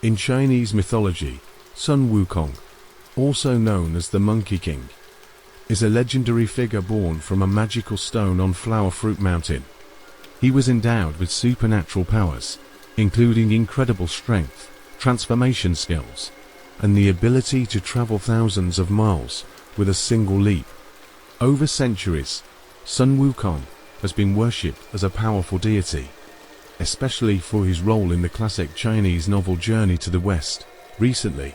In Chinese mythology, Sun Wukong, also known as the Monkey King, is a legendary figure born from a magical stone on Flower Fruit Mountain. He was endowed with supernatural powers, including incredible strength, transformation skills, and the ability to travel thousands of miles with a single leap. Over centuries, Sun Wukong has been worshipped as a powerful deity, especially for his role in the classic Chinese novel Journey to the West. Recently,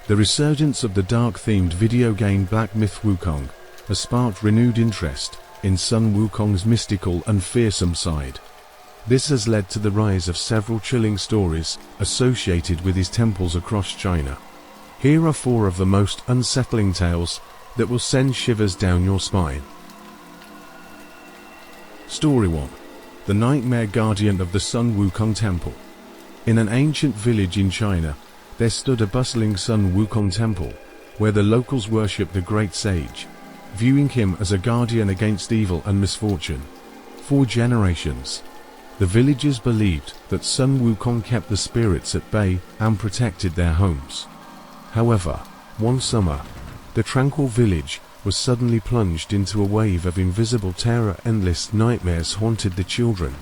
the resurgence of the dark-themed video game Blackmyth WuKong has sparked renewed interest in Sun Wukong's mystical and fearsome side. This has led to the rise of several chilling stories associated with his temples across China. Here are 4 of the most unsettling tales that will send shivers down your spine. Story 1. The Nightmare Guardian of the Sun Wukong Temple. In an ancient village in China, there stood a bustling Sun Wukong temple, where the locals worshipped the great sage, viewing him as a guardian against evil and misfortune. For generations, the villagers believed that Sun Wukong kept the spirits at bay and protected their homes. However, one summer, the tranquil village was suddenly plunged into a wave of invisible terror. Endless nightmares haunted the children,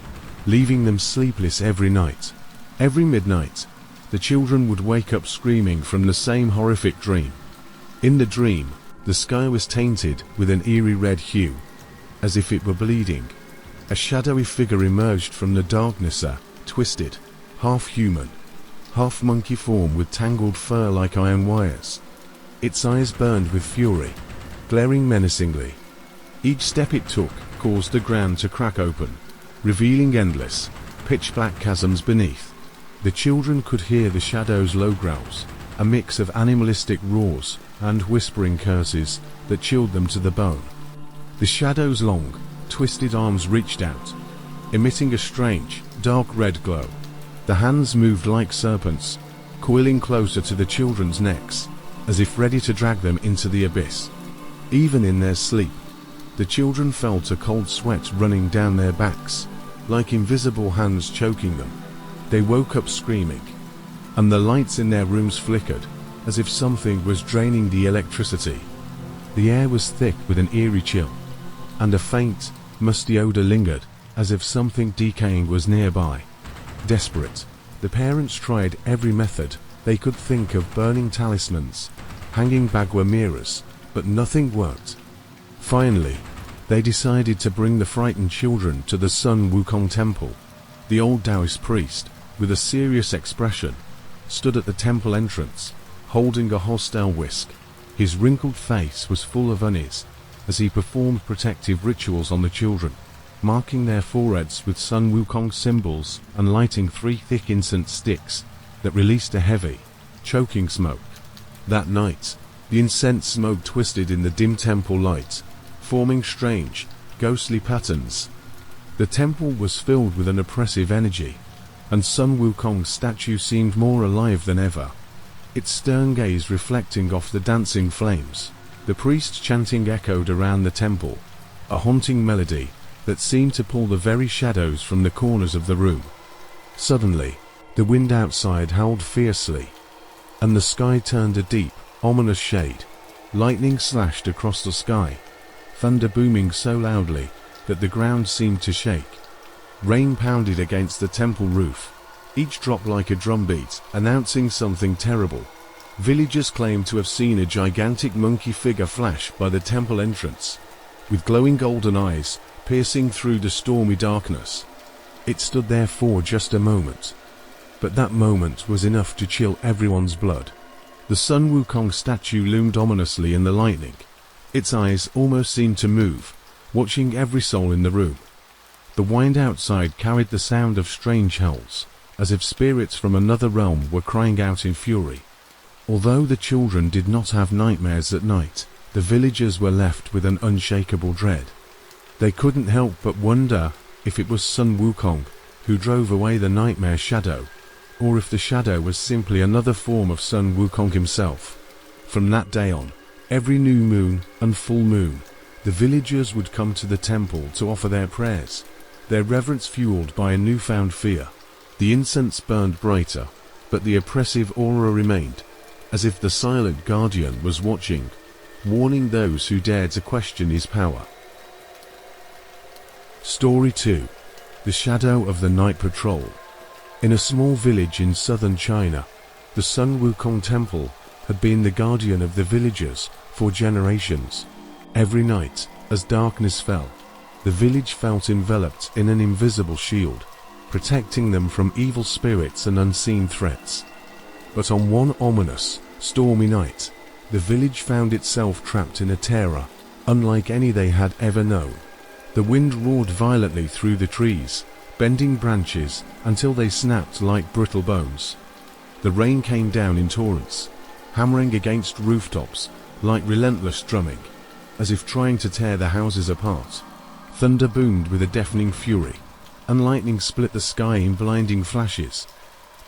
leaving them sleepless every night. Every midnight, the children would wake up screaming from the same horrific dream. In the dream, the sky was tainted with an eerie red hue, as if it were bleeding. A shadowy figure emerged from the darkness, a twisted, half-human, half-monkey form with tangled fur like iron wires. Its eyes burned with fury, glaring menacingly. Each step it took caused the ground to crack open, revealing endless, pitch-black chasms beneath. The children could hear the shadow's low growls, a mix of animalistic roars and whispering curses that chilled them to the bone. The shadow's long, twisted arms reached out, emitting a strange, dark red glow. The hands moved like serpents, coiling closer to the children's necks, as if ready to drag them into the abyss. Even in their sleep, the children felt a cold sweat running down their backs, like invisible hands choking them. They woke up screaming, and the lights in their rooms flickered, as if something was draining the electricity. The air was thick with an eerie chill, and a faint, musty odor lingered, as if something decaying was nearby. Desperate, the parents tried every method they could think of: burning talismans, hanging bagua mirrors, but nothing worked. Finally, they decided to bring the frightened children to the Sun Wukong temple. The old Taoist priest, with a serious expression, stood at the temple entrance, holding a hostile whisk. His wrinkled face was full of unease, as he performed protective rituals on the children, marking their foreheads with Sun Wukong symbols and lighting 3 thick incense sticks that released a heavy, choking smoke. That night, the incense smoke twisted in the dim temple light, forming strange, ghostly patterns. The temple was filled with an oppressive energy, and Sun Wukong's statue seemed more alive than ever, its stern gaze reflecting off the dancing flames. The priest's chanting echoed around the temple, a haunting melody that seemed to pull the very shadows from the corners of the room. Suddenly, the wind outside howled fiercely, and the sky turned a deep, ominous shade. Lightning slashed across the sky, thunder booming so loudly that the ground seemed to shake. Rain pounded against the temple roof, each drop like a drumbeat, announcing something terrible. Villagers claimed to have seen a gigantic monkey figure flash by the temple entrance, with glowing golden eyes piercing through the stormy darkness. It stood there for just a moment, but that moment was enough to chill everyone's blood. The Sun Wukong statue loomed ominously in the lightning. Its eyes almost seemed to move, watching every soul in the room. The wind outside carried the sound of strange howls, as if spirits from another realm were crying out in fury. Although the children did not have nightmares at night, the villagers were left with an unshakable dread. They couldn't help but wonder if it was Sun Wukong who drove away the nightmare shadow, or if the shadow was simply another form of Sun Wukong himself. From that day on, every new moon and full moon, the villagers would come to the temple to offer their prayers, their reverence fueled by a newfound fear. The incense burned brighter, but the oppressive aura remained, as if the silent guardian was watching, warning those who dared to question his power. Story 2. The Shadow of the Night Patrol. In a small village in southern China, the Sun Wukong Temple had been the guardian of the villagers for generations. Every night, as darkness fell, the village felt enveloped in an invisible shield, protecting them from evil spirits and unseen threats. But on one ominous, stormy night, the village found itself trapped in a terror unlike any they had ever known. The wind roared violently through the trees, bending branches until they snapped like brittle bones. The rain came down in torrents, hammering against rooftops like relentless drumming, as if trying to tear the houses apart. Thunder boomed with a deafening fury, and lightning split the sky in blinding flashes,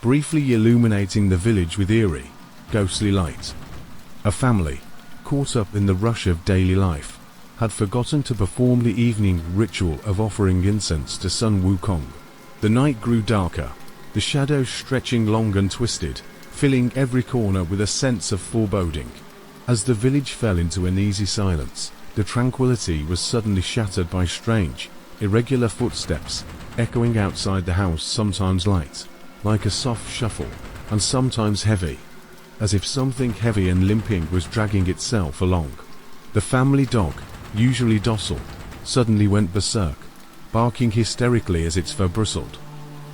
briefly illuminating the village with eerie, ghostly light. A family, caught up in the rush of daily life, had forgotten to perform the evening ritual of offering incense to Sun Wukong. The night grew darker, the shadows stretching long and twisted, filling every corner with a sense of foreboding. As the village fell into an uneasy silence, the tranquility was suddenly shattered by strange, irregular footsteps, echoing outside the house, sometimes light, like a soft shuffle, and sometimes heavy, as if something heavy and limping was dragging itself along. The family dog, usually docile, suddenly went berserk, barking hysterically as its fur bristled.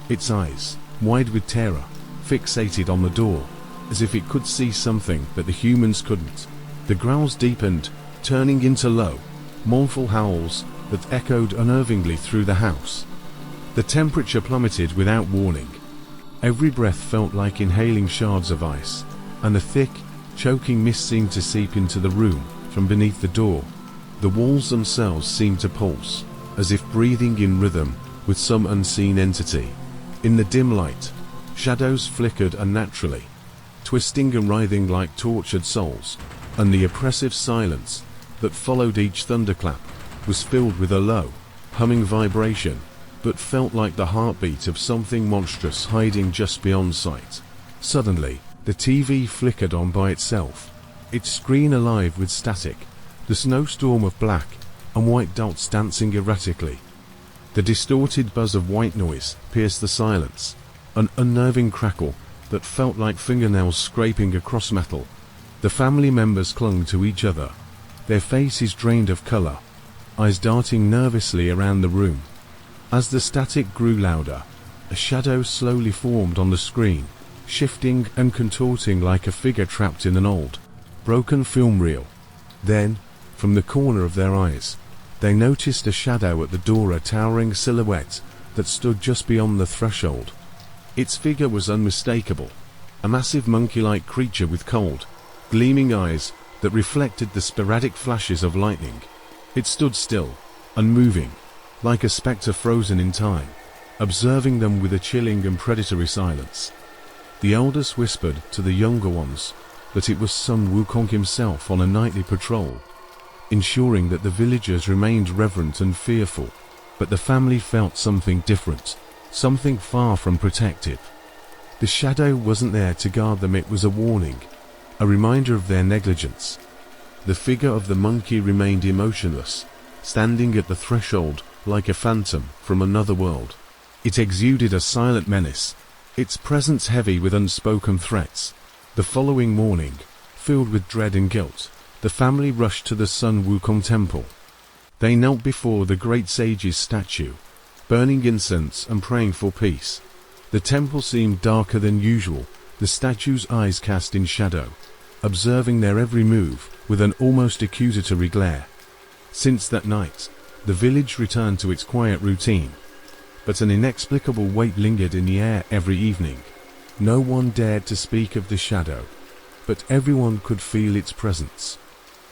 Its eyes, wide with terror, fixated on the door, as if it could see something that the humans couldn't. The growls deepened, turning into low, mournful howls that echoed unnervingly through the house. The temperature plummeted without warning. Every breath felt like inhaling shards of ice, and a thick, choking mist seemed to seep into the room from beneath the door. The walls themselves seemed to pulse, as if breathing in rhythm with some unseen entity. In the dim light, shadows flickered unnaturally, twisting and writhing like tortured souls, and the oppressive silence that followed each thunderclap was filled with a low, humming vibration that felt like the heartbeat of something monstrous hiding just beyond sight. Suddenly, the TV flickered on by itself, its screen alive with static, the snowstorm of black and white dots dancing erratically. The distorted buzz of white noise pierced the silence, an unnerving crackle that felt like fingernails scraping across metal. The family members clung to each other, their faces drained of color, eyes darting nervously around the room. As the static grew louder, a shadow slowly formed on the screen, shifting and contorting like a figure trapped in an old, broken film reel. Then, from the corner of their eyes, they noticed a shadow at the door, a towering silhouette that stood just beyond the threshold. Its figure was unmistakable, a massive monkey-like creature with cold, gleaming eyes that reflected the sporadic flashes of lightning. It stood still, unmoving, like a spectre frozen in time, observing them with a chilling and predatory silence. The eldest whispered to the younger ones that it was Sun Wukong himself on a nightly patrol, ensuring that the villagers remained reverent and fearful. But the family felt something different, something far from protective. The shadow wasn't there to guard them, it was a warning, a reminder of their negligence. The figure of the monkey remained emotionless, standing at the threshold like a phantom from another world. It exuded a silent menace, its presence heavy with unspoken threats. The following morning, filled with dread and guilt, the family rushed to the Sun Wukong Temple. They knelt before the great sage's statue, burning incense and praying for peace. The temple seemed darker than usual, the statue's eyes cast in shadow, observing their every move with an almost accusatory glare. Since that night, the village returned to its quiet routine, but an inexplicable weight lingered in the air every evening. No one dared to speak of the shadow, but everyone could feel its presence.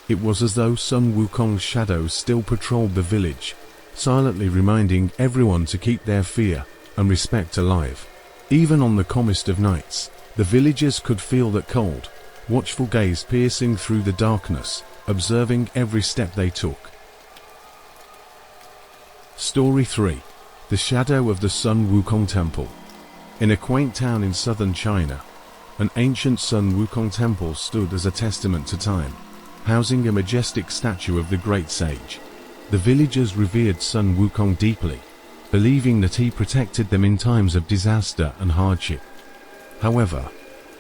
It was as though Sun Wukong's shadow still patrolled the village, silently reminding everyone to keep their fear and respect alive. Even on the calmest of nights, the villagers could feel that cold, watchful gaze piercing through the darkness, observing every step they took. Story 3. The Shadow of the Sun Wukong Temple. In a quaint town in southern China, an ancient Sun Wukong temple stood as a testament to time, housing a majestic statue of the great sage. The villagers revered Sun Wukong deeply, believing that he protected them in times of disaster and hardship. However,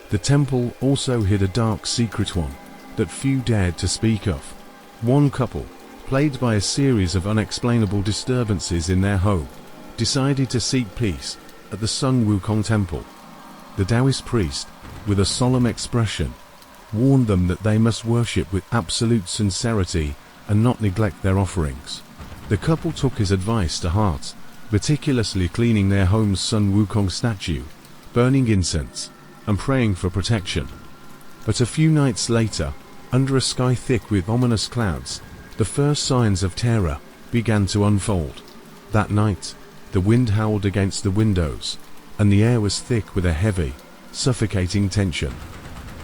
the temple also hid a dark secret one that few dared to speak of. One couple, plagued by a series of unexplainable disturbances in their home, decided to seek peace at the Sun Wukong temple. The Taoist priest, with a solemn expression, warned them that they must worship with absolute sincerity and not neglect their offerings. The couple took his advice to heart, meticulously cleaning their home's Sun Wukong statue, burning incense, and praying for protection. But a few nights later, under a sky thick with ominous clouds, the first signs of terror began to unfold. That night, the wind howled against the windows, and the air was thick with a heavy, suffocating tension.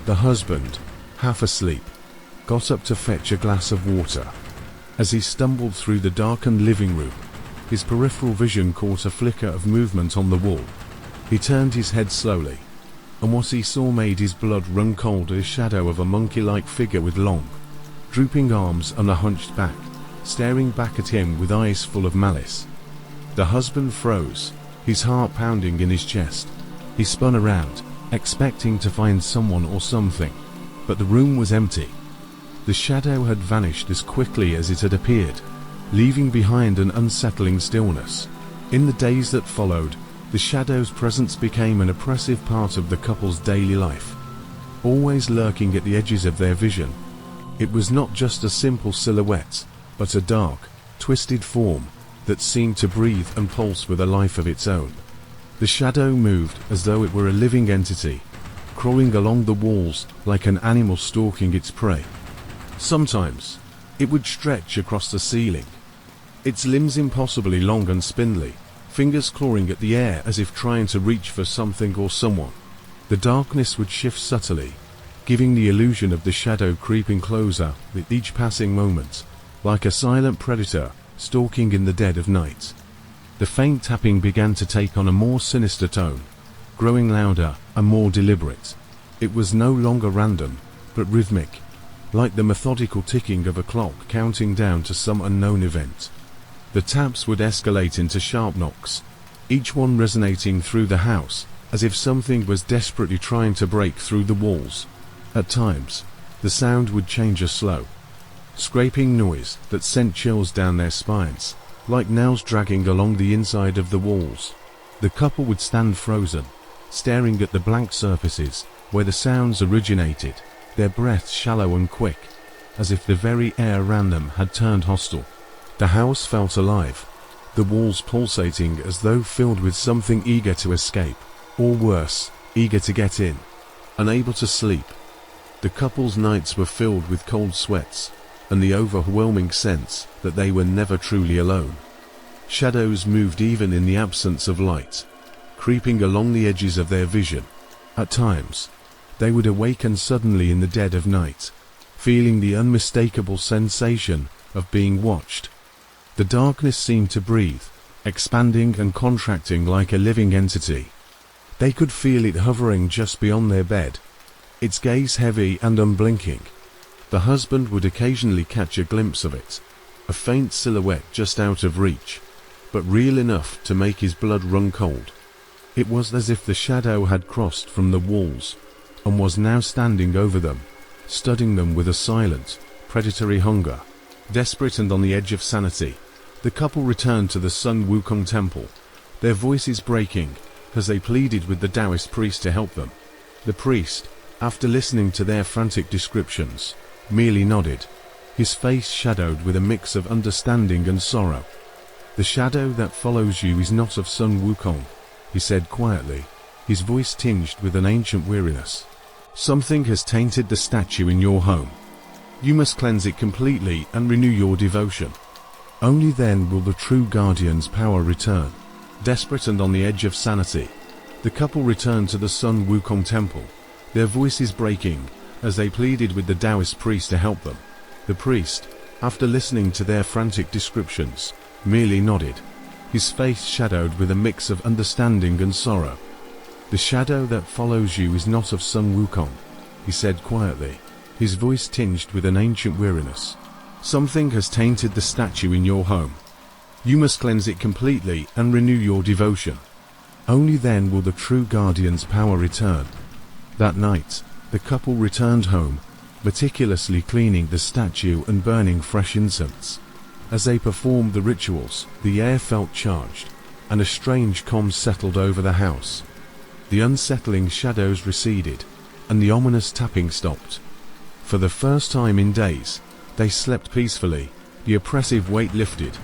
The husband, half asleep, got up to fetch a glass of water. As he stumbled through the darkened living room, his peripheral vision caught a flicker of movement on the wall. He turned his head slowly, and what he saw made his blood run cold. A shadow of a monkey-like figure with long, drooping arms and a hunched back, staring back at him with eyes full of malice. The husband froze, his heart pounding in his chest. He spun around, expecting to find someone or something, but the room was empty. The shadow had vanished as quickly as it had appeared, leaving behind an unsettling stillness. In the days that followed, the shadow's presence became an oppressive part of the couple's daily life, always lurking at the edges of their vision. It was not just a simple silhouette, but a dark, twisted form that seemed to breathe and pulse with a life of its own. The shadow moved as though it were a living entity, crawling along the walls like an animal stalking its prey. Sometimes, it would stretch across the ceiling, its limbs impossibly long and spindly, fingers clawing at the air as if trying to reach for something or someone. The darkness would shift subtly, giving the illusion of the shadow creeping closer with each passing moment, like a silent predator stalking in the dead of night. The faint tapping began to take on a more sinister tone, growing louder and more deliberate. It was no longer random, but rhythmic, like the methodical ticking of a clock counting down to some unknown event. The taps would escalate into sharp knocks, each one resonating through the house, as if something was desperately trying to break through the walls. At times, the sound would change a slow, scraping noise that sent chills down their spines, like nails dragging along the inside of the walls. The couple would stand frozen, staring at the blank surfaces where the sounds originated, their breaths shallow and quick, as if the very air around them had turned hostile. The house felt alive, the walls pulsating as though filled with something eager to escape, or worse, eager to get in. Unable to sleep, the couple's nights were filled with cold sweats, and the overwhelming sense that they were never truly alone. Shadows moved even in the absence of light, creeping along the edges of their vision. At times, they would awaken suddenly in the dead of night, feeling the unmistakable sensation of being watched. The darkness seemed to breathe, expanding and contracting like a living entity. They could feel it hovering just beyond their bed, its gaze heavy and unblinking. The husband would occasionally catch a glimpse of it, a faint silhouette just out of reach, but real enough to make his blood run cold. It was as if the shadow had crossed from the walls, and was now standing over them, studying them with a silent, predatory hunger. Desperate and on the edge of sanity, the couple returned to the Sun Wukong temple, their voices breaking as they pleaded with the Taoist priest to help them. The priest, after listening to their frantic descriptions, merely nodded, his face shadowed with a mix of understanding and sorrow. "The shadow that follows you is not of Sun Wukong," he said quietly, his voice tinged with an ancient weariness. "Something has tainted the statue in your home. You must cleanse it completely and renew your devotion. Only then will the true guardian's power return." Desperate and on the edge of sanity, the couple returned to the Sun Wukong temple, their voices breaking as they pleaded with the Taoist priest to help them. The priest, after listening to their frantic descriptions, merely nodded, his face shadowed with a mix of understanding and sorrow. "The shadow that follows you is not of Sun Wukong," he said quietly, his voice tinged with an ancient weariness. "Something has tainted the statue in your home. You must cleanse it completely and renew your devotion. Only then will the true guardian's power return." That night, the couple returned home, meticulously cleaning the statue and burning fresh incense. As they performed the rituals, the air felt charged, and a strange calm settled over the house. The unsettling shadows receded, and the ominous tapping stopped. For the first time in days, they slept peacefully, the oppressive weight lifted.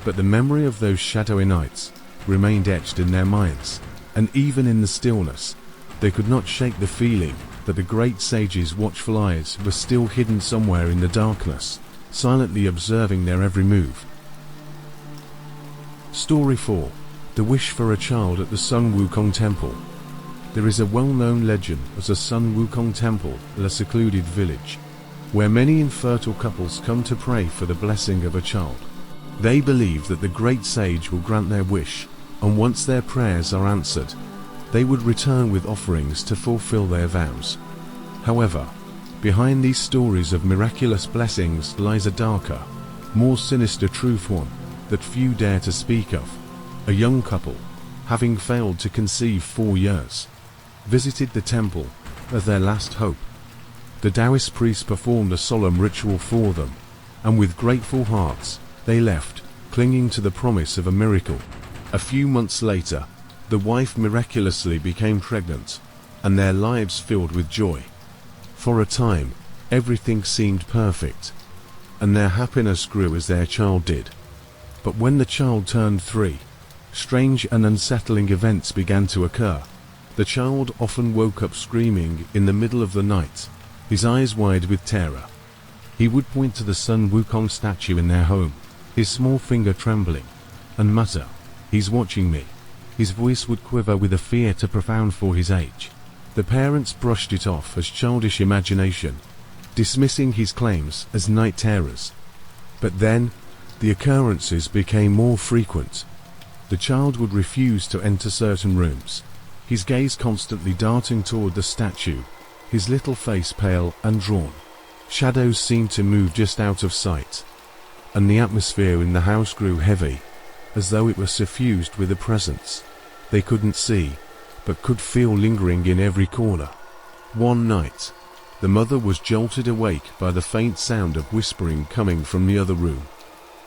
But the memory of those shadowy nights remained etched in their minds, and even in the stillness, they could not shake the feeling that the great sage's watchful eyes were still hidden somewhere in the darkness, silently observing their every move. Story 4. The Wish for a Child at the Sun Wukong Temple. There is a well-known legend of the Sun Wukong Temple, a secluded village, where many infertile couples come to pray for the blessing of a child. They believe that the great sage will grant their wish, and once their prayers are answered, they would return with offerings to fulfill their vows. However, behind these stories of miraculous blessings lies a darker, more sinister truth, one that few dare to speak of. A young couple, having failed to conceive 4 years, visited the temple as their last hope. The Taoist priest performed a solemn ritual for them, and with grateful hearts, they left, clinging to the promise of a miracle. A few months later, the wife miraculously became pregnant, and their lives filled with joy. For a time, everything seemed perfect, and their happiness grew as their child did. But when the child turned 3, strange and unsettling events began to occur. The child often woke up screaming in the middle of the night, his eyes wide with terror. He would point to the Sun Wukong statue in their home, his small finger trembling, and mutter, "He's watching me." His voice would quiver with a fear too profound for his age. The parents brushed it off as childish imagination, dismissing his claims as night terrors. But then, the occurrences became more frequent. The child would refuse to enter certain rooms, his gaze constantly darting toward the statue, his little face pale and drawn. Shadows seemed to move just out of sight, and the atmosphere in the house grew heavy, as though it were suffused with a presence they couldn't see, but could feel lingering in every corner. One night, the mother was jolted awake by the faint sound of whispering coming from the other room.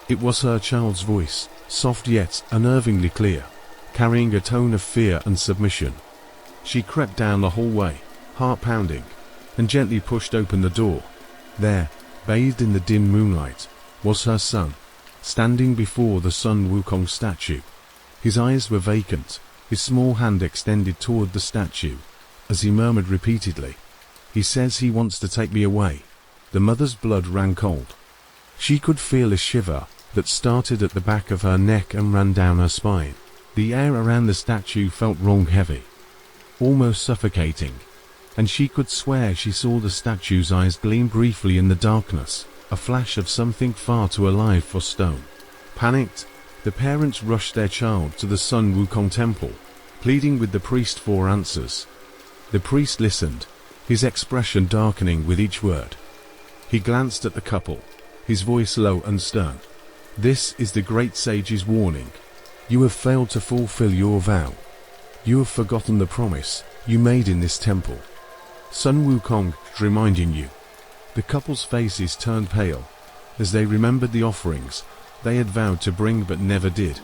It was her child's voice, soft yet unnervingly clear, carrying a tone of fear and submission. She crept down the hallway, heart pounding, and gently pushed open the door. There, bathed in the dim moonlight, was her son, standing before the Sun Wukong statue. His eyes were vacant, his small hand extended toward the statue, as he murmured repeatedly, "He says he wants to take me away." The mother's blood ran cold. She could feel a shiver that started at the back of her neck and ran down her spine. The air around the statue felt wrong, heavy, almost suffocating, and she could swear she saw the statue's eyes gleam briefly in the darkness, a flash of something far too alive for stone. Panicked, the parents rushed their child to the Sun Wukong temple, pleading with the priest for answers. The priest listened, his expression darkening with each word. He glanced at the couple, his voice low and stern. "This is the great sage's warning. You have failed to fulfill your vow. You have forgotten the promise you made in this temple. Sun Wukong is reminding you." The couple's faces turned pale, as they remembered the offerings they had vowed to bring but never did.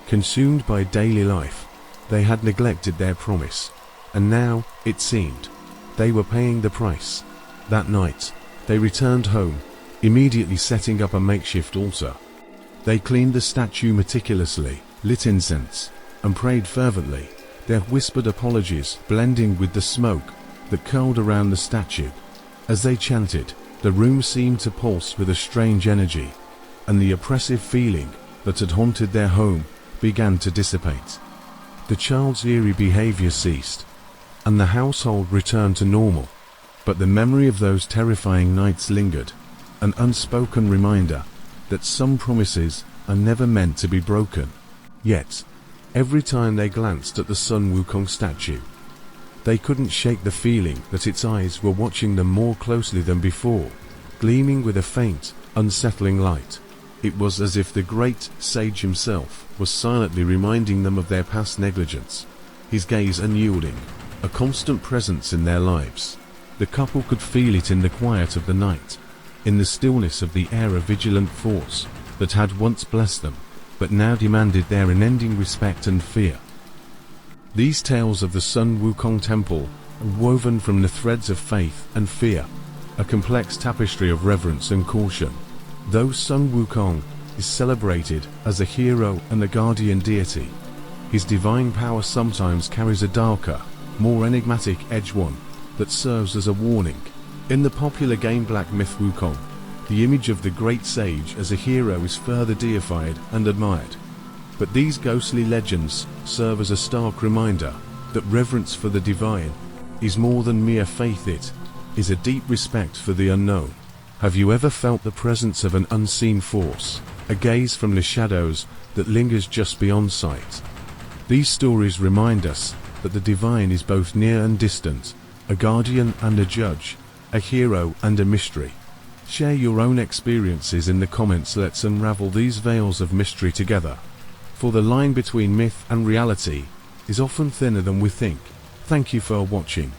Consumed by daily life, they had neglected their promise, and now, it seemed, they were paying the price. That night, they returned home, immediately setting up a makeshift altar. They cleaned the statue meticulously, lit incense, and prayed fervently, their whispered apologies blending with the smoke that curled around the statue. As they chanted, the room seemed to pulse with a strange energy, and the oppressive feeling that had haunted their home began to dissipate. The child's eerie behavior ceased, and the household returned to normal. But the memory of those terrifying nights lingered, an unspoken reminder that some promises are never meant to be broken. Yet, every time they glanced at the Sun Wukong statue, They couldn't shake the feeling that its eyes were watching them more closely than before, gleaming with a faint, unsettling light. It was as if the great sage himself was silently reminding them of their past negligence, his gaze unyielding, a constant presence in their lives. The couple could feel it in the quiet of the night, in the stillness of the air, a vigilant force that had once blessed them, but now demanded their unending respect and fear. These tales of the Sun Wukong Temple are woven from the threads of faith and fear, a complex tapestry of reverence and caution. Though Sun Wukong is celebrated as a hero and a guardian deity, his divine power sometimes carries a darker, more enigmatic edge, one that serves as a warning. In the popular game Blackmyth WuKong, the image of the great sage as a hero is further deified and admired. But these ghostly legends serve as a stark reminder that reverence for the divine is more than mere faith. It is a deep respect for the unknown. Have you ever felt the presence of an unseen force, a gaze from the shadows that lingers just beyond sight? These stories remind us that the divine is both near and distant, a guardian and a judge, a hero and a mystery. Share your own experiences in the comments. Let's unravel these veils of mystery together. For the line between myth and reality is often thinner than we think. Thank you for watching.